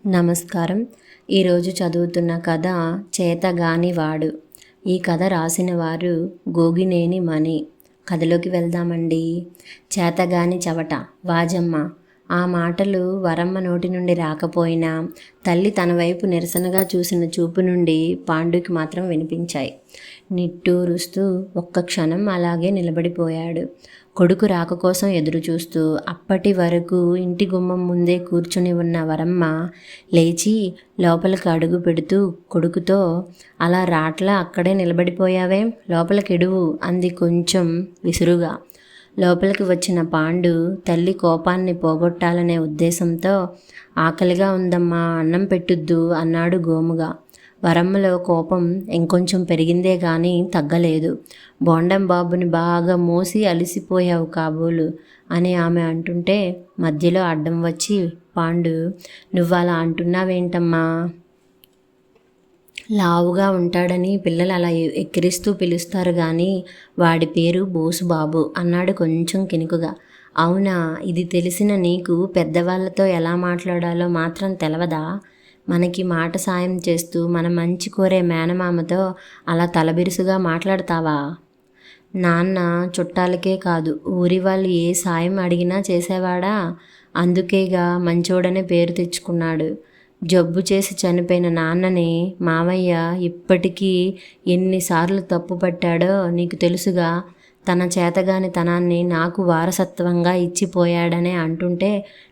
నమస్కారం. ఈరోజు చదువుతున్న కథ చేతగానివాడు. ఈ కథ రాసిన వారు గోగినేని మణి. కథలోకి వెళ్దామండి. చేతగాని చవట వాజమ్మ. ఆ మాటలు వరమ్మ నోటి నుండి రాకపోయినా తల్లి తన వైపు నిరసనగా చూసిన చూపు నుండి పాండుకి మాత్రం వినిపించాయి. నిట్టూరుస్తూ ఒక్క క్షణం అలాగే నిలబడిపోయాడు. కొడుకు రాక కోసం ఎదురుచూస్తూ అప్పటి వరకు ఇంటి గుమ్మం ముందే కూర్చుని ఉన్న వరమ్మ లేచి లోపలికి అడుగు పెడుతూ కొడుకుతో, అలా రాట్లా అక్కడే నిలబడిపోయావే, లోపలికెడువు అంది కొంచెం విసురుగా. లోపలికి వచ్చిన పాండు తల్లి కోపాన్ని పోగొట్టాలనే ఉద్దేశంతో, ఆకలిగా ఉందమ్మా, అన్నం పెట్టుద్దు అన్నాడు గోముగా. వరమ్మలో కోపం ఇంకొంచెం పెరిగిందే గాని తగ్గలేదు. బోండం బాబుని బాగా మోసి అలిసిపోయావు కాబోలు అని ఆమె అంటుంటే మధ్యలో అడ్డం వచ్చి, పాండు, నువ్వలా అంటున్నావేంటమ్మా? లావుగా ఉంటాడని పిల్లలు అలా ఎక్కిరిస్తూ పిలుస్తారు కానీ వాడి పేరు బోసుబాబు అన్నాడు కొంచెం కినుకుగా. అవునా, ఇది తెలిసిన నీకు పెద్దవాళ్ళతో ఎలా మాట్లాడాలో మాత్రం తెలవదా? మనకి మాట సాయం చేస్తూ మన మంచి కోరే మేనమామతో అలా తలబిరుసుగా మాట్లాడతావా? నాన్న చుట్టాలకే కాదు, ఊరి వాళ్ళు ఏ సాయం అడిగినా చేసేవాడా? అందుకేగా మంచోడనే పేరు తెచ్చుకున్నాడు. జబ్బు చేసి చనిపోయిన నాన్నని మావయ్య ఇప్పటికీ ఎన్నిసార్లు తప్పు పట్టాడో నీకు తెలుసుగా. తన చేతగాని తనాన్ని నాకు వారసత్వంగా ఇచ్చిపోయాడనే అంటుంటే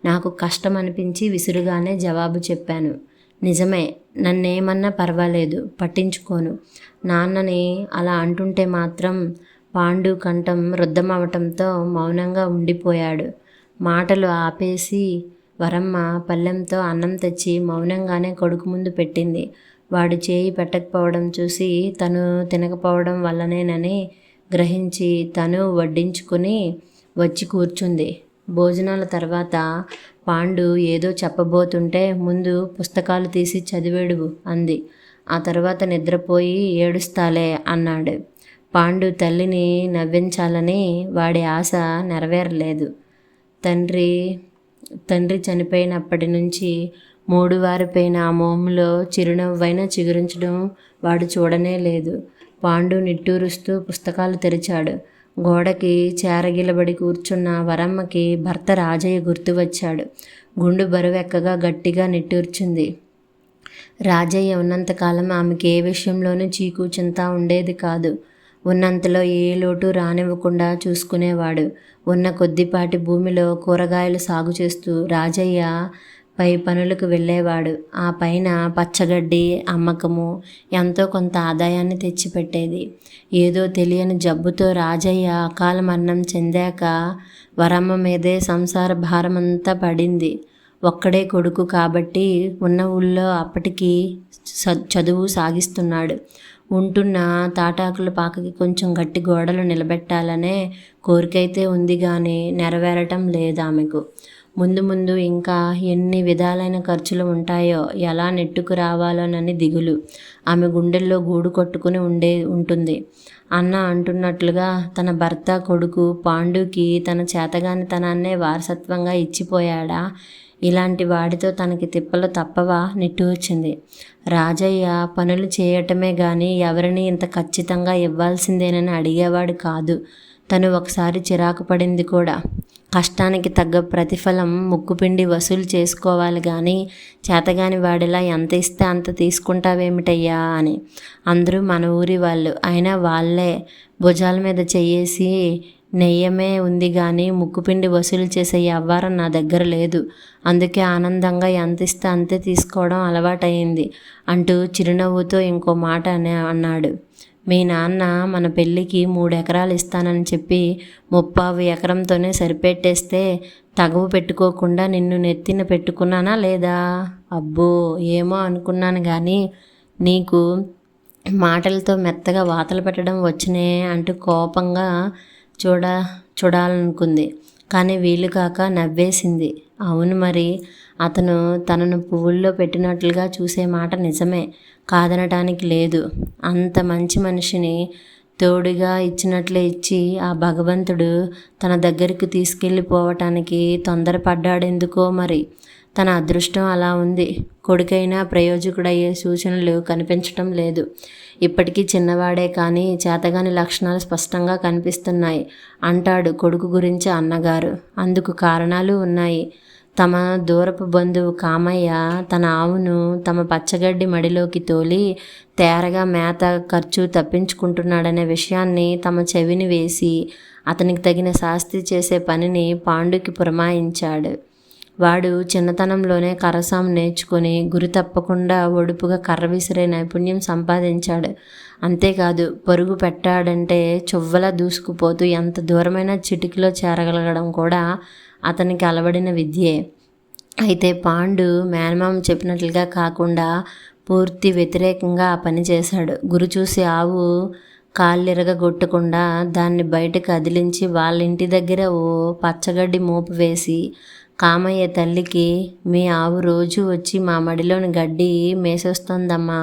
నాకు కష్టం అనిపించి విసురుగానే జవాబు చెప్పాను. నిజమే, నన్నేమన్నా పర్వాలేదు, పట్టించుకోను. నాన్నని అలా అంటుంటే మాత్రం పాండు కంఠం రుద్ధమవటంతో మౌనంగా ఉండిపోయాడు. మాటలు ఆపేసి వరమ్మ పళ్ళెంతో అన్నం తెచ్చి మౌనంగానే కొడుకు ముందు పెట్టింది. వాడు చేయి పెట్టకపోవడం చూసి తను తినకపోవడం వల్లనేనని గ్రహించి తను వడ్డించుకుని వచ్చి కూర్చుంది. భోజనాల తర్వాత పాండు ఏదో చెప్పబోతుంటే ముందు పుస్తకాలు తీసి చదివేడువు అంది. ఆ తర్వాత నిద్రపోయి ఏడుస్తాలే అన్నాడు. పాండు తల్లిని నవ్వించాలని వాడి ఆశ నెరవేరలేదు. తండ్రి చనిపోయినప్పటి నుంచి మూడువారిపోయిన ఆ మోములో చిరునవ్వైనా చిగురించడం వాడు చూడనే లేదు. పాండు నిట్టూరుస్తూ పుస్తకాలు తెరిచాడు. గోడకి చేరగిలబడి కూర్చున్న వరమ్మకి భర్త రాజయ్య గుర్తు వచ్చాడు. గుండు బరువెక్కగా గట్టిగా నిట్టూర్చింది. రాజయ్య ఉన్నంతకాలం ఆమెకి ఏ విషయంలోనూ చీకు చింత ఉండేది కాదు. ఉన్నంతలో ఏ లోటు రానివ్వకుండా చూసుకునేవాడు. ఉన్న కొద్దిపాటి భూమిలో కూరగాయలు సాగు చేస్తూ రాజయ్య పై పనులకు వెళ్ళేవాడు. ఆ పైన పచ్చగడ్డి అమ్మకము ఎంతో కొంత ఆదాయాన్ని తెచ్చిపెట్టేది. ఏదో తెలియని జబ్బుతో రాజయ్య అకాల మరణం చెందాక వరమ్మ మీదే సంసార భారమంతా పడింది. ఒక్కడే కొడుకు కాబట్టి ఉన్న ఊళ్ళో అప్పటికి చదువు సాగిస్తున్నాడు. ఉంటున్న తాటాకుల పాకకి కొంచెం గట్టి గోడలు నిలబెట్టాలనే కోరికైతే ఉంది కానీ నెరవేరటం లేదు ఆమెకు. ముందు ముందు ఇంకా ఎన్ని విధాలైన ఖర్చులు ఉంటాయో, ఎలా నెట్టుకు రావాలోనని దిగులు ఆమె గుండెల్లో గూడు కొట్టుకుని ఉంటుంది. అన్న అంటున్నట్లుగా తన భర్త కొడుకు పాండుకి తన చేతగానితనాన్నే వారసత్వంగా ఇచ్చిపోయాడా? ఇలాంటి వాడితో తనకి తిప్పలు తప్పవా? నిట్టూర్చింది. రాజయ్య పనులు చేయటమే గాని ఎవరిని ఇంత ఖచ్చితంగా ఇవ్వాల్సిందేనని అడిగేవాడు కాదు. తను ఒకసారి చిరాకు పడింది కూడా. కష్టానికి తగ్గ ప్రతిఫలం ముక్కుపిండి వసూలు చేసుకోవాలి కానీ చేతగాని వాడిలా ఎంత ఇస్తే అంత తీసుకుంటావేమిటయ్యా అని. అందరూ మన ఊరి వాళ్ళు, అయినా వాళ్ళే భుజాల మీద చెయ్యేసి నెయ్యమే ఉంది కానీ ముక్కుపిండి వసూలు చేసే వ్యవహారం నా దగ్గర లేదు. అందుకే ఆనందంగా ఎంత ఇస్తే అంతే తీసుకోవడం అలవాటయింది అంటూ చిరునవ్వుతో ఇంకో మాట అన్నాడు. మీ నాన్న మన పెళ్ళికి 3 ఎకరాలు ఇస్తానని చెప్పి 30 ఎకరంతోనే సరిపెట్టేస్తే తగవు పెట్టుకోకుండా నిన్ను నెత్తిన పెట్టుకున్నానా లేదా? అబ్బో, ఏమో అనుకున్నాను కానీ నీకు మాటలతో మెత్తగా వాతలు పెట్టడం వచ్చినే అంటూ కోపంగా చూడాలనుకుంది. కానీ వీలు కాక నవ్వేసింది. అవును మరి, అతను తనను పువ్వుల్లో పెట్టినట్లుగా చూసే మాట నిజమే, కాదనటానికి లేదు. అంత మంచి మనిషిని తోడుగా ఇచ్చినట్లే ఇచ్చి ఆ భగవంతుడు తన దగ్గరికి తీసుకెళ్ళిపోవటానికి తొందరపడ్డాడెందుకో మరి. తన అదృష్టం అలా ఉంది. కొడుకైనా ప్రయోజకుడయ్యే సూచనలు కనిపించటం లేదు. ఇప్పటికీ చిన్నవాడే కానీ చేతగాని లక్షణాలు స్పష్టంగా కనిపిస్తున్నాయి అంటాడు కొడుకు గురించి అన్నగారు. అందుకు కారణాలు ఉన్నాయి. తమ దూరపు బంధువు కామయ్య తన ఆవును తమ పచ్చగడ్డి మడిలోకి తోలి తేరగా మేత ఖర్చు తప్పించుకుంటున్నాడనే విషయాన్ని తమ చెవిని వేసి అతనికి తగిన శాస్తి చేసే పనిని పాండుకి పురమాయించాడు. వాడు చిన్నతనంలోనే కర్రసాం నేర్చుకొని గురి తప్పకుండా ఒడుపుగా కర్ర విసిరే నైపుణ్యం సంపాదించాడు. అంతేకాదు పరుగు పెట్టాడంటే చువ్వలా దూసుకుపోతూ ఎంత దూరమైన చిటికలో చేరగలగడం కూడా అతనికి అలవడిన విద్యే. అయితే పాండు మేనమామ చెప్పినట్లుగా కాకుండా పూర్తి వ్యతిరేకంగా ఆ పని చేశాడు. గురి చూసి ఆవు కాళ్ళిరగొట్టకుండా దాన్ని బయటకు అదిలించి వాళ్ళ ఇంటి దగ్గర ఓ పచ్చగడ్డి మోపు వేసి కామయ్య తల్లికి, మీ ఆవు రోజు వచ్చి మా మడిలోని గడ్డి మేసొస్తోందమ్మా,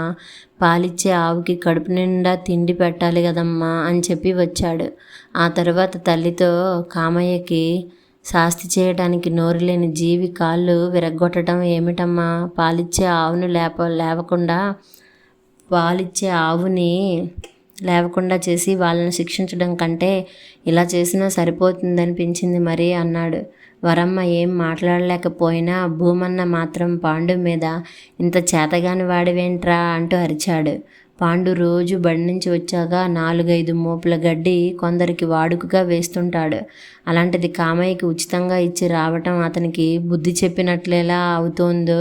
పాలిచ్చే ఆవుకి కడుపు నిండా తిండి పెట్టాలి కదమ్మా అని చెప్పి వచ్చాడు. ఆ తర్వాత తల్లితో, కామయ్యకి శాస్తి చేయడానికి నోరు లేని జీవి కాళ్ళు విరగ్గొట్టడం ఏమిటమ్మా, పాలిచ్చే ఆవును లేవకుండా చేసి వాళ్ళని శిక్షించడం కంటే ఇలా చేసినా సరిపోతుందనిపించింది మరి అన్నాడు. వరమ్మ ఏం మాట్లాడలేకపోయినా భూమన్న మాత్రం పాండు మీద, ఇంత చేతగాని వాడివేంట్రా అంటూ అరిచాడు. పాండు రోజు బడి నుంచి వచ్చాక 4-5 మోపుల గడ్డి కొందరికి వాడుకగా వేస్తుంటాడు. అలాంటిది కామయ్యకి ఉచితంగా ఇచ్చి రావటం అతనికి బుద్ధి చెప్పినట్లెలా అవుతోందో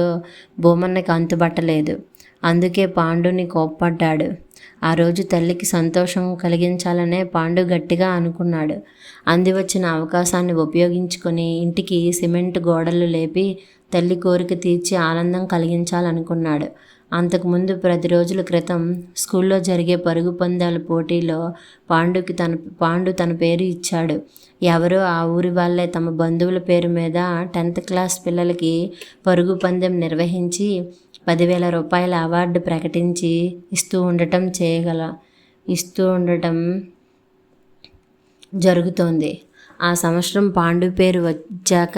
భూమన్నకి అంతుబట్టలేదు. అందుకే పాండుని కోప్పడ్డాడు. ఆ రోజు తల్లికి సంతోషం కలిగించాలనే పాండు గట్టిగా అనుకున్నాడు. అందివచ్చిన అవకాశాన్ని ఉపయోగించుకొని ఇంటికి సిమెంట్ గోడలు లేపి తల్లి కోరిక తీర్చి ఆనందం కలిగించాలనుకున్నాడు. అంతకుముందు 10 రోజుల క్రితం స్కూల్లో జరిగే పరుగు పందాల పోటీలో పాండు తన పేరు ఇచ్చాడు. ఎవరో ఆ ఊరి వాళ్ళే తమ బంధువుల పేరు మీద 10th క్లాస్ పిల్లలకి పరుగు పందెం నిర్వహించి 10,000 రూపాయల అవార్డు ప్రకటించి ఇస్తూ ఉండటం జరుగుతోంది. ఆ సంవత్సరం పాండు పేరు వచ్చాక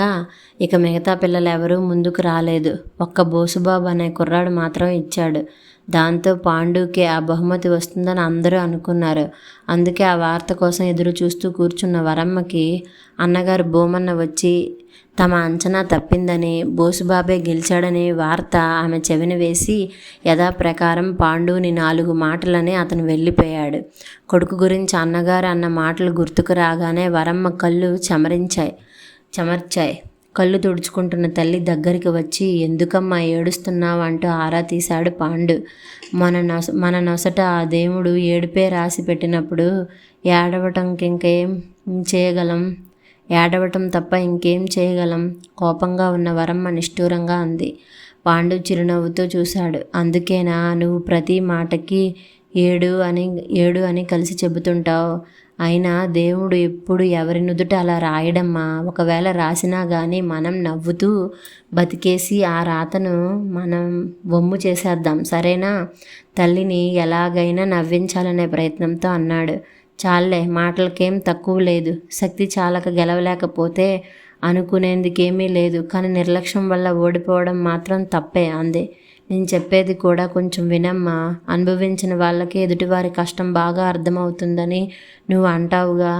ఇక మిగతా పిల్లలు ఎవరూ ముందుకు రాలేదు. ఒక్క బోసుబాబు అనే కుర్రాడు మాత్రం ఇచ్చాడు. దాంతో పాండుకి ఆ బహుమతి వస్తుందని అందరూ అనుకున్నారు. అందుకే ఆ వార్త కోసం ఎదురు చూస్తూ కూర్చున్న వరమ్మకి అన్నగారు భూమన్న వచ్చి తమ అంచనా తప్పిందని, బోసుబాబే గెలిచాడని వార్త ఆమె చెవిన వేసి యథాప్రకారం పాండుని 4 మాటలని అతను వెళ్ళిపోయాడు. కొడుకు గురించి అన్నగారు అన్న మాటలు గుర్తుకు రాగానే వరమ్మ కళ్ళు చెమర్చాయి. కళ్ళు తుడుచుకుంటున్న తల్లి దగ్గరికి వచ్చి, ఎందుకమ్మా ఏడుస్తున్నావు అంటూ ఆరా తీశాడు పాండు. మన నొసట ఆ దేవుడు ఏడుపే రాసి పెట్టినప్పుడు ఏడవటం తప్ప ఇంకేం చేయగలం? కోపంగా ఉన్న వరమ్మ నిష్ఠూరంగా అంది. పాండు చిరునవ్వుతో చూశాడు. అందుకేనా నువ్వు ప్రతి మాటకి ఏడు అని కలిసి చెబుతుంటావు? అయినా దేవుడు ఎప్పుడు ఎవరి నుదుట అలా రాయడమ్మా. ఒకవేళ రాసినా కానీ మనం నవ్వుతూ బతికేసి ఆ రాతను మనం వమ్ము చేసేద్దాం, సరేనా? తల్లిని ఎలాగైనా నవ్వించాలనే ప్రయత్నంతో అన్నాడు. చాలే, మాటలకేం తక్కువ లేదు. శక్తి చాలక గెలవలేకపోతే అనుకునేందుకేమీ లేదు, కానీ నిర్లక్ష్యం వల్ల ఓడిపోవడం మాత్రం తప్పే అంది. నేను చెప్పేది కూడా కొంచెం వినమ్మా. అనుభవించిన వాళ్ళకి ఎదుటివారి కష్టం బాగా అర్థమవుతుందని నువ్వు అంటావుగా.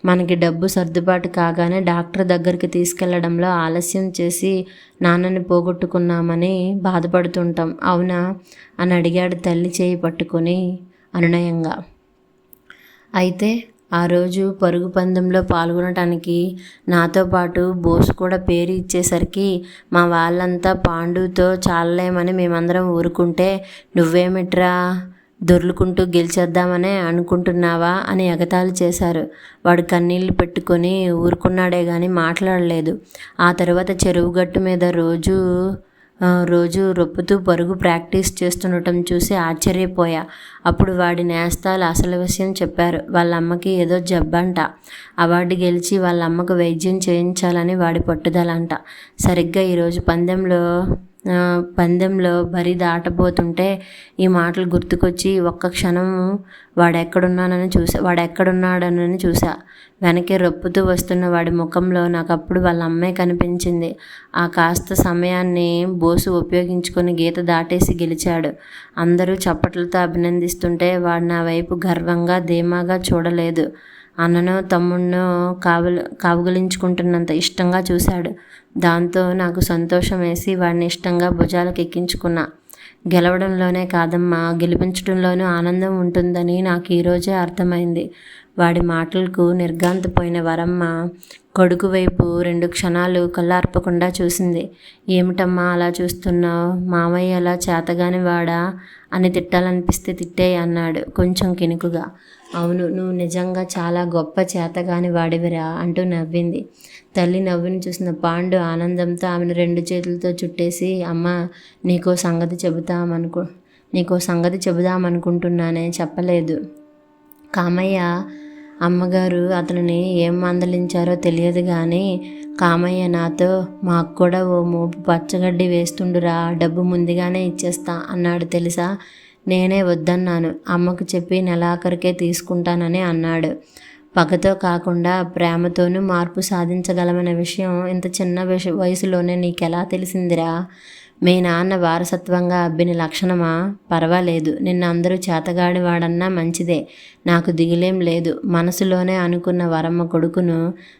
మనకి డబ్బు సర్దుబాటు కాగానే డాక్టర్ దగ్గరికి తీసుకెళ్లడంలో ఆలస్యం చేసి నాన్నని పోగొట్టుకున్నామని బాధపడుతుంటాం, అవునా అని అడిగాడు తల్లి చేయి పట్టుకొని అనునయంగా. అయితే ఆ రోజు పరుగు పందెంలో పాల్గొనటానికి నాతో పాటు బోసు కూడా పేరు ఇచ్చేసరికి మా వాళ్ళంతా పాండుతో చాలలేమని మేమందరం ఊరుకుంటే నువ్వేమిట్రా దొర్లుకుంటూ గెలిచేద్దామనే అనుకుంటున్నావా అని ఎగతాళి చేశారు. వాడు కన్నీళ్లు పెట్టుకొని ఊరుకున్నాడే కానీ మాట్లాడలేదు. ఆ తర్వాత చెరువు గట్టు మీద రోజు రొప్పుతూ పరుగు ప్రాక్టీస్ చేస్తుండటం చూసి ఆశ్చర్యపోయా. అప్పుడు వాడి నేస్తాలు అసలు విషయం చెప్పారు. వాళ్ళ అమ్మకి ఏదో జబ్బంట. అవార్డు గెలిచి వాళ్ళ అమ్మకు వైద్యం చేయించాలని వాడి పట్టుదలంట. సరిగ్గా ఈరోజు పందెంలో పందెంలో బరి దాటబోతుంటే ఈ మాటలు గుర్తుకొచ్చి ఒక్క క్షణం వాడెక్కడున్నాడనని చూసా. వెనక్కి రొప్పుతూ వస్తున్న వాడి ముఖంలో నాకప్పుడు వాళ్ళ అమ్మే కనిపించింది. ఆ కాస్త సమయాన్ని బోసు ఉపయోగించుకొని గీత దాటేసి గెలిచాడు. అందరూ చప్పట్లతో అభినందిస్తుంటే వాడు నా వైపు గర్వంగా ధీమాగా చూడలేదు. అన్ననో తమ్ముడినో కావుగలించుకుంటున్నంత ఇష్టంగా చూశాడు. దాంతో నాకు సంతోషం వేసి వాడిని ఇష్టంగా భుజాలకు ఎక్కించుకున్నా. గెలవడంలోనే కాదమ్మా, గెలిపించడంలోనూ ఆనందం ఉంటుందని నాకు ఈరోజే అర్థమైంది. వాడి మాటలకు నిర్ఘాంతపోయిన వరమ్మ కొడుకు వైపు 2 క్షణాలు కళ్ళార్పకుండా చూసింది. ఏమిటమ్మా అలా చూస్తున్నావు? మామయ్య అలా చేతగాని వాడా అని తిట్టాలనిపిస్తే తిట్టేయి అన్నాడు కొంచెం కినుకుగా. అవును, నువ్వు నిజంగా చాలా గొప్ప చేతగాని వాడివిరా అంటూ నవ్వింది. తల్లి నవ్వుని చూసిన పాండు ఆనందంతో ఆమెను 2 చేతులతో చుట్టేసి, అమ్మ నీకో సంగతి చెబుదామనుకుంటున్నానే, చెప్పలేదు. కామయ్య అమ్మగారు అతనిని ఏం మందలించారో తెలియదు కానీ కామయ్య నాతో, మాకు కూడా ఓ మోపు పచ్చగడ్డి వేస్తుండురా, డబ్బు ముందుగానే ఇచ్చేస్తా అన్నాడు తెలుసా. నేనే వద్దన్నాను. అమ్మకు చెప్పి నెలాఖరికే తీసుకుంటానని అన్నాడు. పగతో కాకుండా ప్రేమతోనూ మార్పు సాధించగలమనే విషయం ఇంత చిన్న వయసులోనే నీకెలా తెలిసిందిరా? మీ నాన్న వారసత్వంగా అబ్బిన లక్షణమా? పర్వాలేదు, నిన్న అందరూ చేతగాడి వాడన్నా మంచిదే, నాకు దిగులేం లేదు. మనసులోనే అనుకున్న వరమ్మ కొడుకును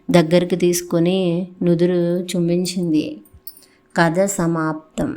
దగ్గరికి తీసుకుని నుదురు చుంబించింది. కథ సమాప్తం.